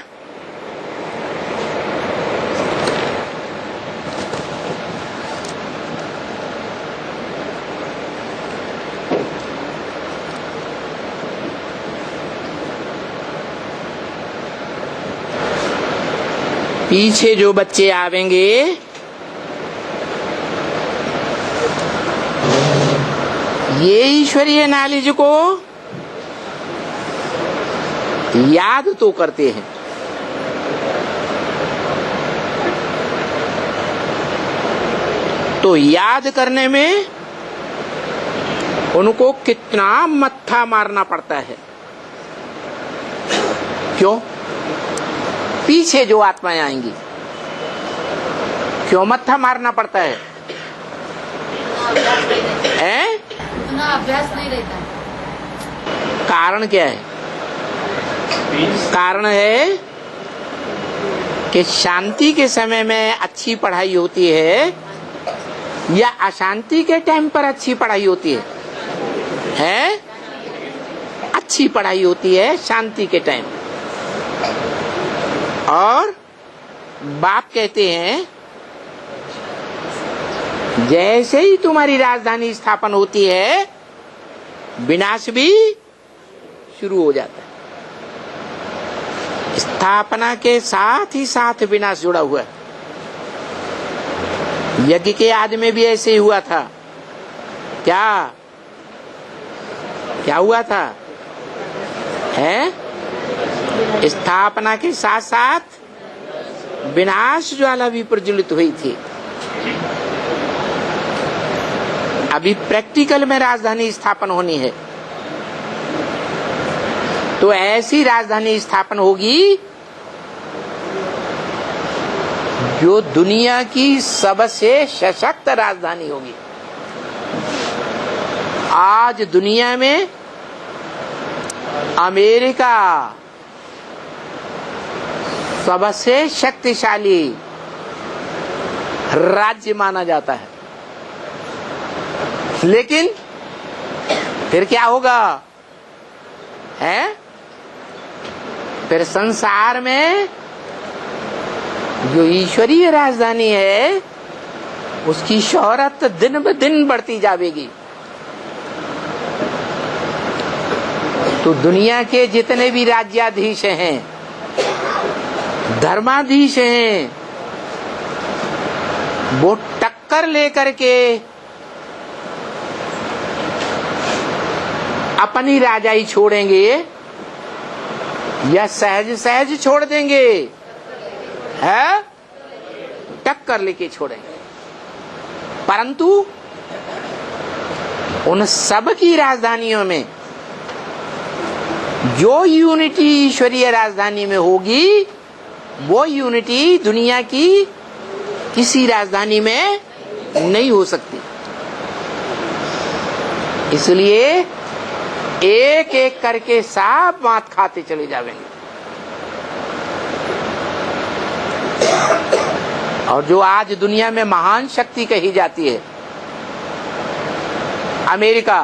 Speaker 1: पीछे जो बच्चे आवेंगे ये ईश्वरीय नॉलेज को याद तो करते हैं, तो याद करने में उनको कितना मत्था मारना पड़ता है। क्यों? पीछे जो आत्माएं आएंगी, क्यों मत्था मारना पड़ता है?
Speaker 2: उतना अभ्यास नहीं रहता।
Speaker 1: कारण क्या है? कारण है कि शांति के समय में अच्छी पढ़ाई होती है या अशांति के टाइम पर अच्छी पढ़ाई होती है? अच्छी पढ़ाई होती है शांति के टाइम। और बाप कहते हैं जैसे ही तुम्हारी राजधानी स्थापन होती है, विनाश भी शुरू हो जाता है। स्थापना के साथ ही साथ विनाश जुड़ा हुआ है। यज्ञ के आदि में भी ऐसे ही हुआ था। क्या क्या हुआ था? है स्थापना के साथ साथ विनाश ज्वाला भी प्रज्वलित हुई थी। अभी प्रैक्टिकल में राजधानी स्थापन होनी है, तो ऐसी राजधानी स्थापन होगी जो दुनिया की सबसे सशक्त राजधानी होगी। आज दुनिया में अमेरिका सबसे शक्तिशाली राज्य माना जाता है, लेकिन फिर क्या होगा? है फिर संसार में जो ईश्वरीय राजधानी है उसकी शोहरत दिन ब दिन बढ़ती जाएगी। तो दुनिया के जितने भी राज्याधीश हैं, धर्माधीश हैं, वो टक्कर लेकर के अपनी राजाई छोड़ेंगे या सहज सहज छोड़ देंगे? है टक्कर लेके छोड़ेंगे। परंतु उन सब की राजधानियों में जो यूनिटी ईश्वरीय राजधानी में होगी, वो यूनिटी दुनिया की किसी राजधानी में नहीं हो सकती। इसलिए एक एक करके सब मात खाते चले जाएंगे। और जो आज दुनिया में महान शक्ति कही जाती है, अमेरिका,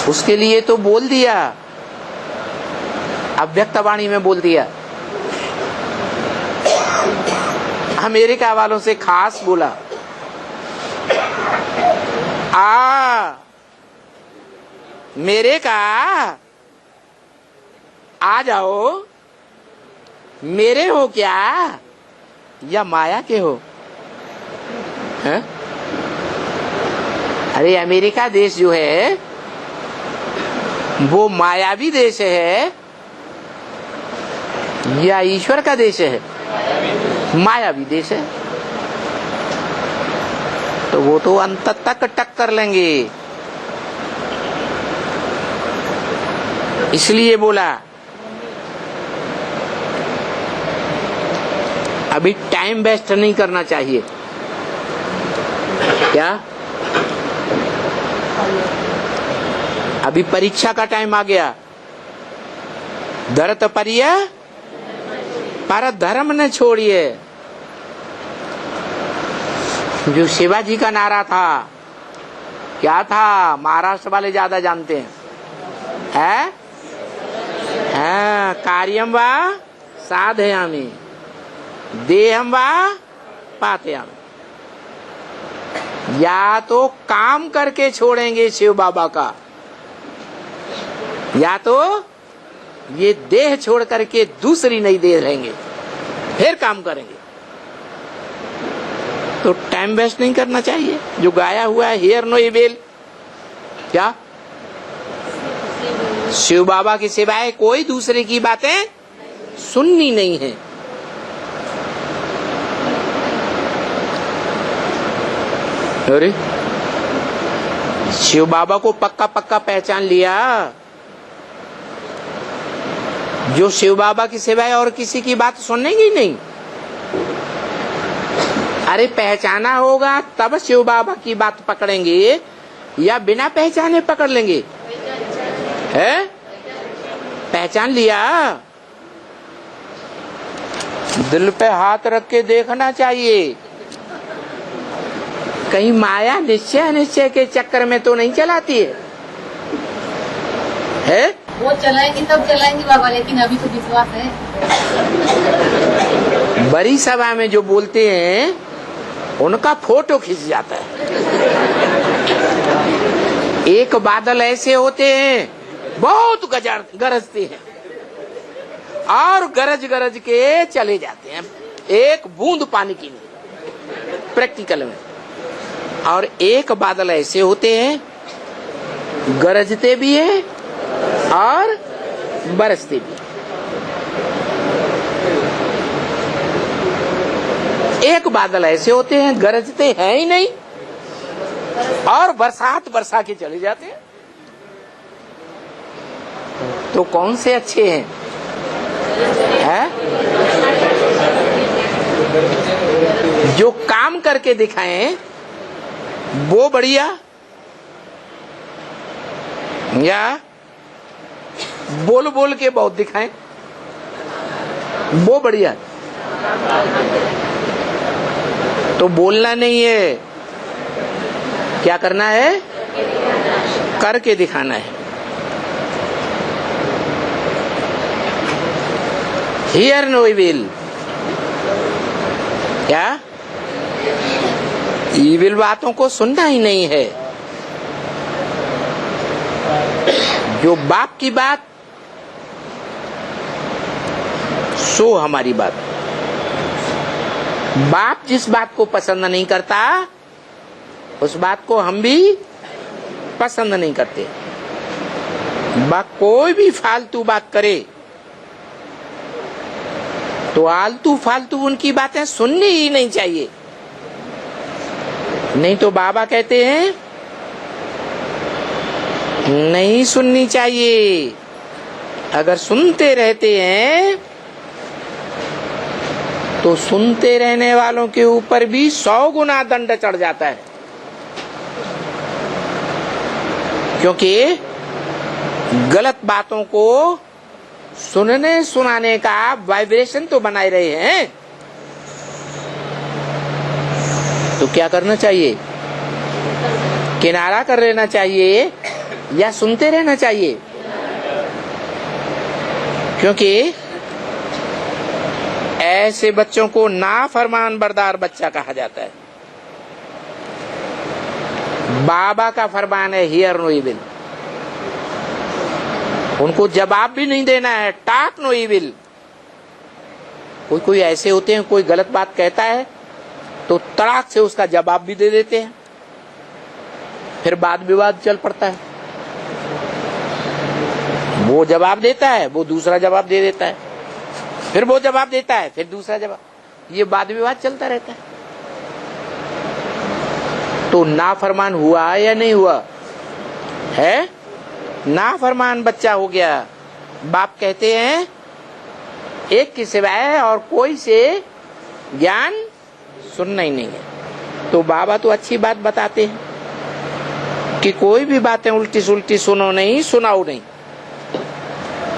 Speaker 1: उसके लिए तो बोल दिया, अव्यक्तवाणी में बोल दिया। अमेरिका वालों से खास बोला, मेरे का आ जाओ, मेरे हो क्या या माया के हो? है? अरे अमेरिका देश जो है वो मायावी देश है या ईश्वर का देश है? मायावी देश है। तो वो तो अंत तक टक्कर लेंगे। इसलिए बोला अभी टाइम वेस्ट नहीं करना चाहिए। क्या? अभी परीक्षा का टाइम आ गया। धरत परिय पर धर्म न छोड़िए, जो शिवाजी का नारा था, क्या था? महाराष्ट्र वाले ज्यादा जानते हैं। है? कार्यम वा साधयामि देहम वा पातयामि। या तो काम करके छोड़ेंगे शिव बाबा का, या तो ये देह छोड़ करके दूसरी नई देह लेंगे, फिर काम करेंगे। तो टाइम वेस्ट नहीं करना चाहिए। जो गाया हुआ है हियर नो इविल, क्या? शिव बाबा के सिवाय कोई दूसरे की बातें सुननी नहीं है। अरे शिव बाबा को पक्का पक्का पहचान लिया। जो शिव बाबा की सिवाय और किसी की बात सुनेंगे ही नहीं। अरे पहचाना होगा तब शिव बाबा की बात पकड़ेंगे या बिना पहचाने पकड़ लेंगे? है? पहचान लिया। दिल पे हाथ रख के देखना चाहिए, कहीं माया निश्चय अनिश्चय के चक्कर में तो नहीं चलाती है?
Speaker 2: वो चलाएंगे तब चलाएंगे बाबा, लेकिन अभी तो विश्वास है।
Speaker 1: बड़ी सभा में जो बोलते हैं उनका फोटो खींच जाता है। एक बादल ऐसे होते हैं बहुत गरजते हैं और गरज गरज के चले जाते हैं, एक बूंद पानी की नहीं, प्रैक्टिकल में। और एक बादल ऐसे होते हैं गरजते भी हैं और बरसते भी। एक बादल ऐसे होते हैं गरजते हैं ही नहीं और बरसात बरसा के चले जाते हैं। तो कौन से अच्छे हैं? जो काम करके दिखाएं वो बढ़िया, या बोल बोल के बहुत दिखाएं वो बढ़िया? तो बोलना नहीं है, क्या करना है? करके दिखाना है। हियर नो इविल, क्या इविल बातों को सुनना ही नहीं है। जो बाप की बात सो हमारी बात। बाप जिस बात को पसंद नहीं करता उस बात को हम भी पसंद नहीं करते। बाप कोई भी फालतू बात करे तो आलतू फालतू उनकी बातें सुननी ही नहीं चाहिए। नहीं तो बाबा कहते हैं नहीं सुननी चाहिए। अगर सुनते रहते हैं तो सुनते रहने वालों के ऊपर भी 100 गुना दंड चढ़ जाता है, क्योंकि गलत बातों को सुनने सुनाने का वाइब्रेशन तो बनाए रहे हैं। तो क्या करना चाहिए? किनारा कर लेना चाहिए या सुनते रहना चाहिए? क्योंकि ऐसे बच्चों को नाफरमान बरदार बच्चा कहा जाता है। बाबा का फरमान है हियर नो इविल, उनको जवाब भी नहीं देना है, टाक नो इविल। कोई कोई ऐसे होते हैं, कोई गलत बात कहता है तो तड़ाक से उसका जवाब भी दे देते हैं, फिर वाद विवाद चल पड़ता है। वो जवाब देता है, वो दूसरा जवाब दे देता है, फिर वो जवाब देता है, फिर दूसरा जवाब, ये वाद विवाद चलता रहता है। तो नाफरमान हुआ या नहीं हुआ? है नाफरमान बच्चा हो गया। बाप कहते हैं एक के सिवाय और कोई से ज्ञान सुनना ही नहीं है। तो बाबा तो अच्छी बात बताते हैं कि कोई भी बातें उल्टी सुल्टी सुनो नहीं, सुनाओ नहीं।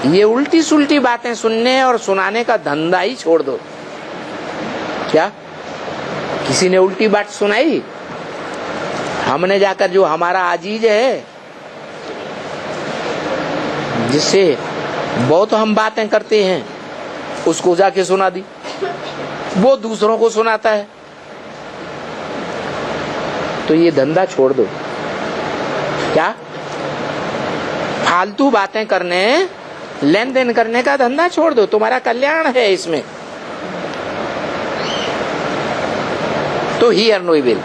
Speaker 1: ये उल्टी सुल्टी बातें सुनने और सुनाने का धंधा ही छोड़ दो। क्या किसी ने उल्टी बात सुनाई? हमने जाकर जो हमारा अजीज है, जिससे बहुत हम बातें करते हैं, उसको जाके सुना दी, वो दूसरों को सुनाता है। तो ये धंधा छोड़ दो। क्या फालतू बातें करने, लेन देन करने का धंधा छोड़ दो, तुम्हारा कल्याण है इसमें। तो हियर नो इविल।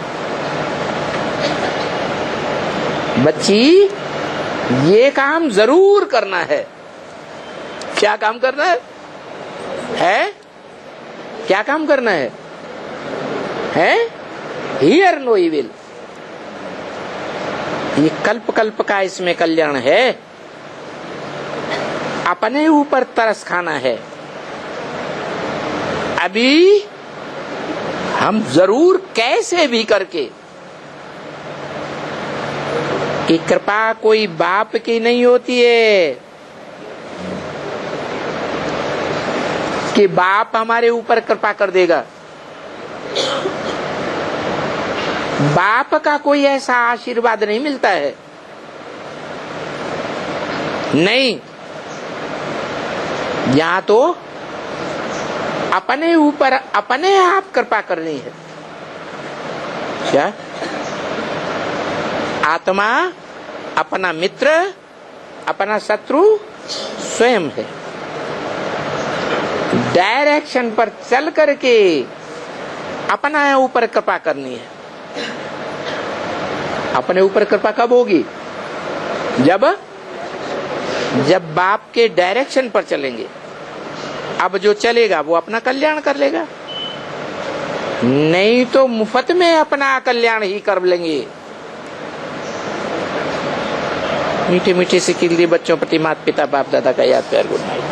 Speaker 1: बच्ची ये काम जरूर करना है। क्या काम करना है? क्या काम करना है? Here no evil. ये कल्प कल्प का इसमें कल्याण है। अपने ऊपर तरस खाना है। अभी हम जरूर कैसे भी करके, कि कृपा कोई बाप की नहीं होती है कि बाप हमारे ऊपर कृपा कर देगा। बाप का कोई ऐसा आशीर्वाद नहीं मिलता है। नहीं, यहां तो अपने ऊपर अपने आप कृपा करनी है। क्या? आत्मा अपना मित्र, अपना शत्रु स्वयं है। डायरेक्शन पर चल करके अपना ऊपर कृपा करनी है। अपने ऊपर कृपा कब होगी? जब बाप के डायरेक्शन पर चलेंगे। अब जो चलेगा वो अपना कल्याण कर लेगा, नहीं तो मुफ्त में अपना कल्याण ही कर लेंगे। मीठे मीठे से किल दी बच्चों प्रति माता पिता बाप दादा का याद प्यार। Good night.